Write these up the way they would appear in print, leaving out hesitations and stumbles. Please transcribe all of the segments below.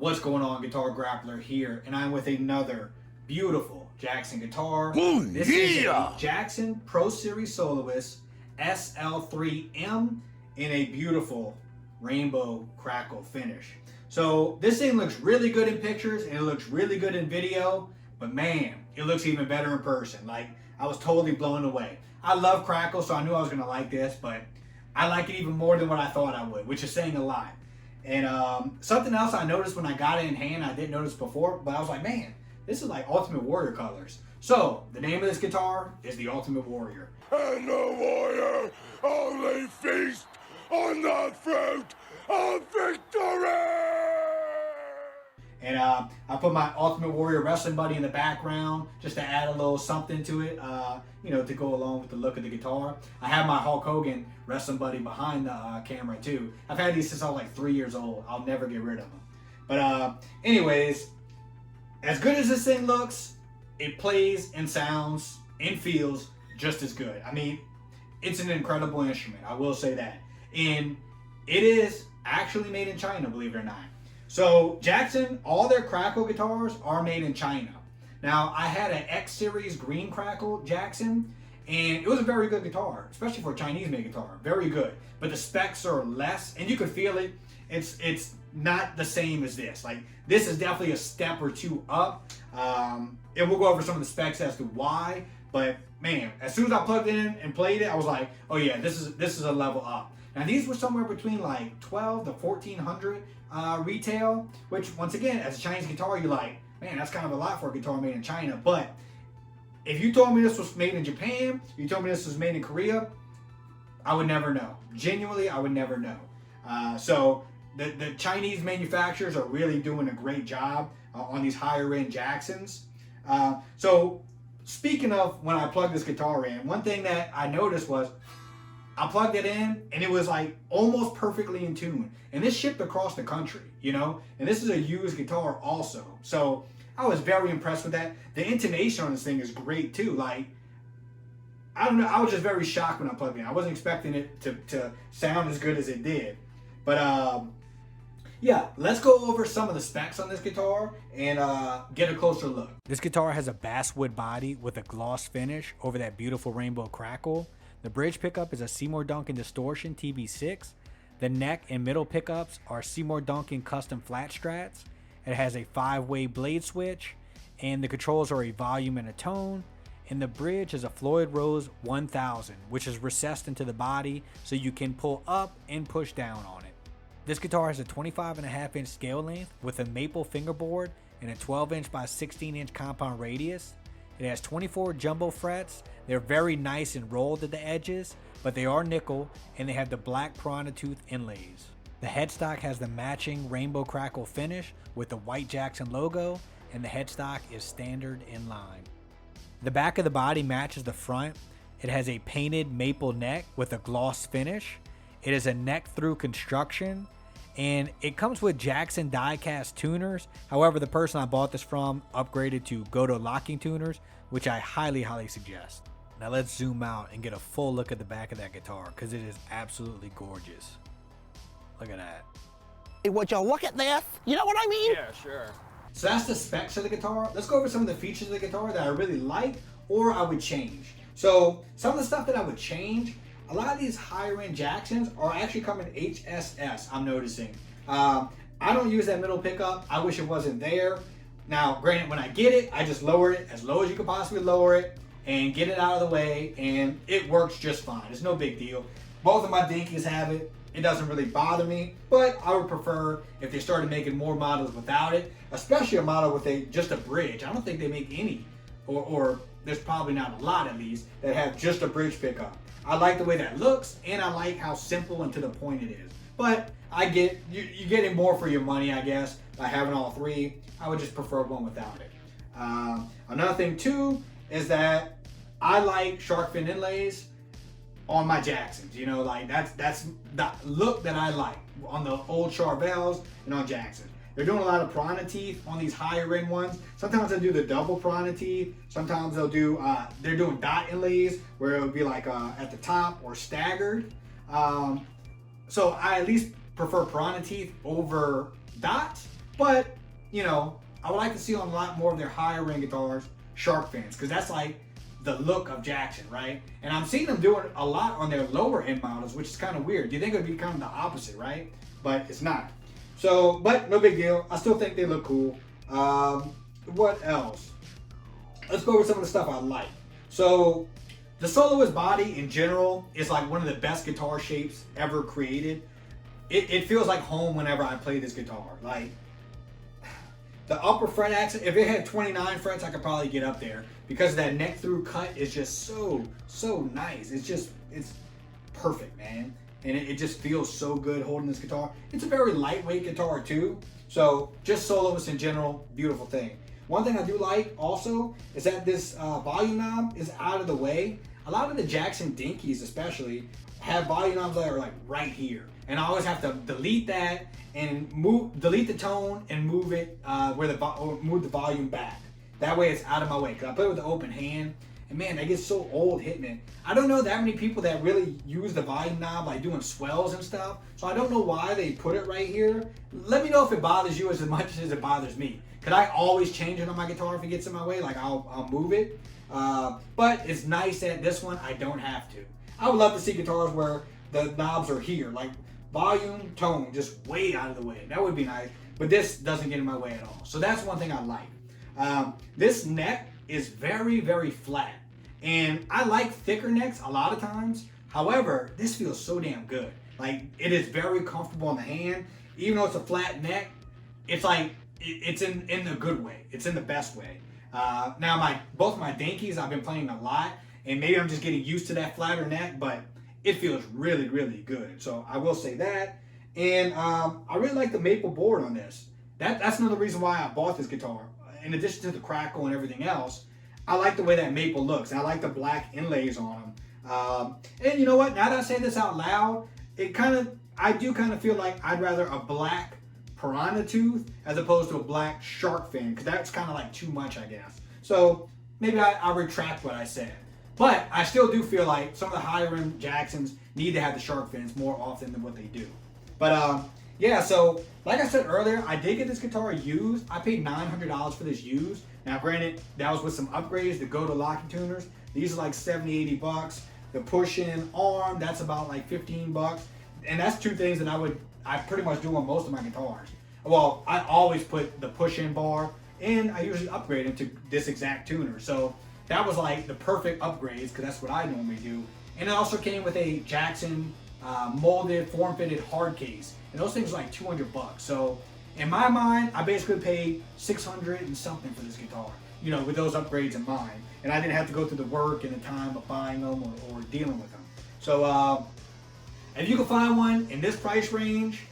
What's going on, Guitar Grappler here, and I'm with another beautiful Jackson guitar. This is a Jackson Pro Series Soloist SL3M in a beautiful rainbow crackle finish. So this thing looks really good in pictures and it looks really good in video, but man, it looks even better in person. Like, I was totally blown away. I love crackle, so I knew I was gonna like this, but I like it even more than what I thought I would, which is saying a lot. And something else I noticed when I got it in hand, I didn't notice before, but I was like, man, this is like Ultimate Warrior colors. So the name of this guitar is the Ultimate Warrior. And the warrior only feast on the fruit of victory! And I put my Ultimate Warrior wrestling buddy in the background just to add a little something to it, you know, to go along with the look of the guitar. I have my Hulk Hogan wrestling buddy behind the camera too. I've had these since I was like 3 years old. I'll never get rid of them. But anyways, as good as this thing looks, it plays and sounds and feels just as good. I mean, it's an incredible instrument, I will say that. And it is actually made in China, believe it or not. So Jackson, all their crackle guitars are made in China. Now, I had an X Series green crackle Jackson, and it was a very good guitar, especially for a Chinese-made guitar. Very good. But the specs are less, and you could feel it. It's not the same as this. Like, this is definitely a step or two up. And we'll go over some of the specs as to why. But man, as soon as I plugged it in and played it, I was like, oh yeah, this is a level up. Now these were somewhere between like 12 to 1400 retail, which once again, as a Chinese guitar, you're like, man, that's kind of a lot for a guitar made in China. But if you told me this was made in Japan, you told me this was made in Korea, I would never know. Genuinely, I would never know. So the Chinese manufacturers are really doing a great job on these higher end Jacksons. So speaking of when I plugged this guitar in, one thing that I noticed was I plugged it in and it was like almost perfectly in tune. And this shipped across the country, you know? And this is a used guitar also. So I was very impressed with that. The intonation on this thing is great too. Like, I don't know, I was just very shocked when I plugged it in. I wasn't expecting it to sound as good as it did. But yeah, let's go over some of the specs on this guitar and get a closer look. This guitar has a basswood body with a gloss finish over that beautiful rainbow crackle. The bridge pickup is a Seymour Duncan Distortion TB6. The neck and middle pickups are Seymour Duncan custom flat strats. It has a 5-way blade switch, and the controls are a volume and a tone. And the bridge is a Floyd Rose 1000, which is recessed into the body so you can pull up and push down on it. This guitar has a 25.5-inch scale length with a maple fingerboard and a 12-inch by 16-inch compound radius. It has 24 jumbo frets. They're very nice and rolled at the edges, but they are nickel, and they have the black piranha tooth inlays. The headstock has the matching rainbow crackle finish with the white Jackson logo, and the headstock is standard in line. The back of the body matches the front. It has a painted maple neck with a gloss finish. It is a neck through construction, and it comes with Jackson die-cast tuners. However, the person I bought this from upgraded to Goto locking tuners, which I highly suggest. Now let's zoom out and get a full look at the back of that guitar, because it is absolutely gorgeous. Look at that. Hey, would you look at this? You know what I mean? Yeah, sure. So that's the specs of the guitar. Let's go over some of the features of the guitar that I really like or I would change. So some of the stuff that I would change, a lot of these higher end Jacksons are actually coming HSS, I'm noticing. I don't use that middle pickup. I wish it wasn't there. Now, granted, when I get it, I just lower it as low as you could possibly lower it and get it out of the way, and it works just fine. It's no big deal. Both of my Dinkies have it. It doesn't really bother me, but I would prefer if they started making more models without it, especially a model with just a bridge. I don't think they make any, or there's probably not a lot at least, that have just a bridge pickup. I like the way that looks, and I like how simple and to the point it is. But I get, you're getting more for your money, I guess, by having all three. I would just prefer one without it. Another thing too is that I like shark fin inlays on my Jacksons. You know, like that's the look that I like on the old Charvels and on Jacksons. They're doing a lot of piranha teeth on these higher end ones. Sometimes they do the double piranha teeth. Sometimes they'll do, they're doing dot inlays where it would be like at the top or staggered. So I at least prefer piranha teeth over dots, but you know, I would like to see on a lot more of their higher end guitars, shark fins, because that's like the look of Jackson, right? And I'm seeing them doing a lot on their lower end models, which is kind of weird. You think it would be kind of the opposite, right? But it's not. So, but no big deal. I still think they look cool. What else? Let's go over some of the stuff I like. So, the Soloist body in general is like one of the best guitar shapes ever created. It feels like home whenever I play this guitar. Like, the upper fret accent, if it had 29 frets, I could probably get up there. Because that neck through cut is just so nice. It's perfect, man. And it just feels so good holding this guitar. It's a very lightweight guitar too. So just Soloist in general, beautiful thing. One thing I do like also is that this volume knob is out of the way. A lot of the Jackson Dinkies especially have volume knobs that are like right here. And I always have to delete that and delete the tone and move it move the volume back. That way it's out of my way. Cause I play with the open hand, and man, that gets so old hitting it. I don't know that many people that really use the volume knob like doing swells and stuff. So I don't know why they put it right here. Let me know if it bothers you as much as it bothers me. Cause I always change it on my guitar if it gets in my way. Like I'll move it. But it's nice that this one I don't have to. I would love to see guitars where the knobs are here, like volume, tone, just way out of the way. That would be nice. But this doesn't get in my way at all. So that's one thing I like. This neck is very, very flat. And I like thicker necks a lot of times. However, this feels so damn good. Like, it is very comfortable on the hand. Even though it's a flat neck, it's like, it's in the good way. It's in the best way. Now, both my Dinkies, I've been playing a lot. And maybe I'm just getting used to that flatter neck. But it feels really, really good. So I will say that. And I really like the maple board on this. That's another reason why I bought this guitar. In addition to the Crackle and everything else, I like the way that maple looks. And I like the black inlays on them. And you know what? Now that I say this out loud, I do kind of feel like I'd rather a black piranha tooth as opposed to a black shark fin, because that's kind of like too much, I guess. So maybe I'll retract what I said. But I still do feel like some of the higher end Jacksons need to have the shark fins more often than what they do. But yeah, so like I said earlier, I did get this guitar used. I paid $900 for this used. Now granted, that was with some upgrades to go to locking tuners. These are like 70, 80 bucks. The push-in arm, that's about like 15 bucks. And that's two things that I pretty much do on most of my guitars. Well, I always put the push-in bar, and I usually upgrade it to this exact tuner. So that was like the perfect upgrades, because that's what I normally do. And it also came with a Jackson molded, form-fitted hard case. And those things are like 200 bucks. So in my mind, I basically paid 600 and something for this guitar, you know, with those upgrades in mind. And I didn't have to go through the work and the time of buying them or dealing with them. So if you can find one in this price range,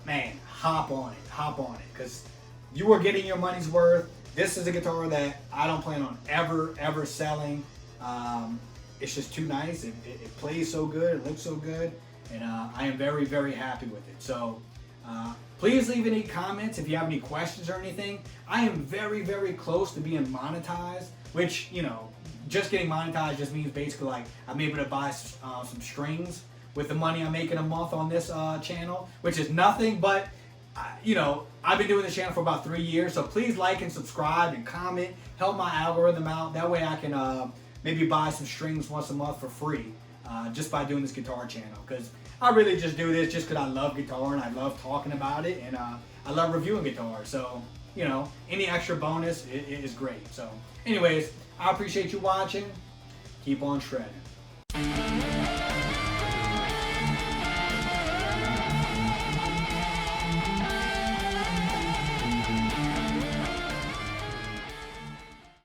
man, hop on it, because you are getting your money's worth. This is a guitar that I don't plan on ever selling. It's just too nice. It plays so good, it looks so good, and I am very, very happy with it. So please leave any comments if you have any questions or anything. I am very, very close to being monetized, which, you know, just getting monetized just means basically like I'm able to buy some strings with the money I'm making a month on this channel, which is nothing, but you know, I've been doing this channel for about 3 years, so please like and subscribe and comment, help my algorithm out. That way I can maybe buy some strings once a month for free just by doing this guitar channel, because I really just do this just because I love guitar and I love talking about it, and I love reviewing guitar. So, you know, any extra bonus is great. So anyways, I appreciate you watching. Keep on shredding.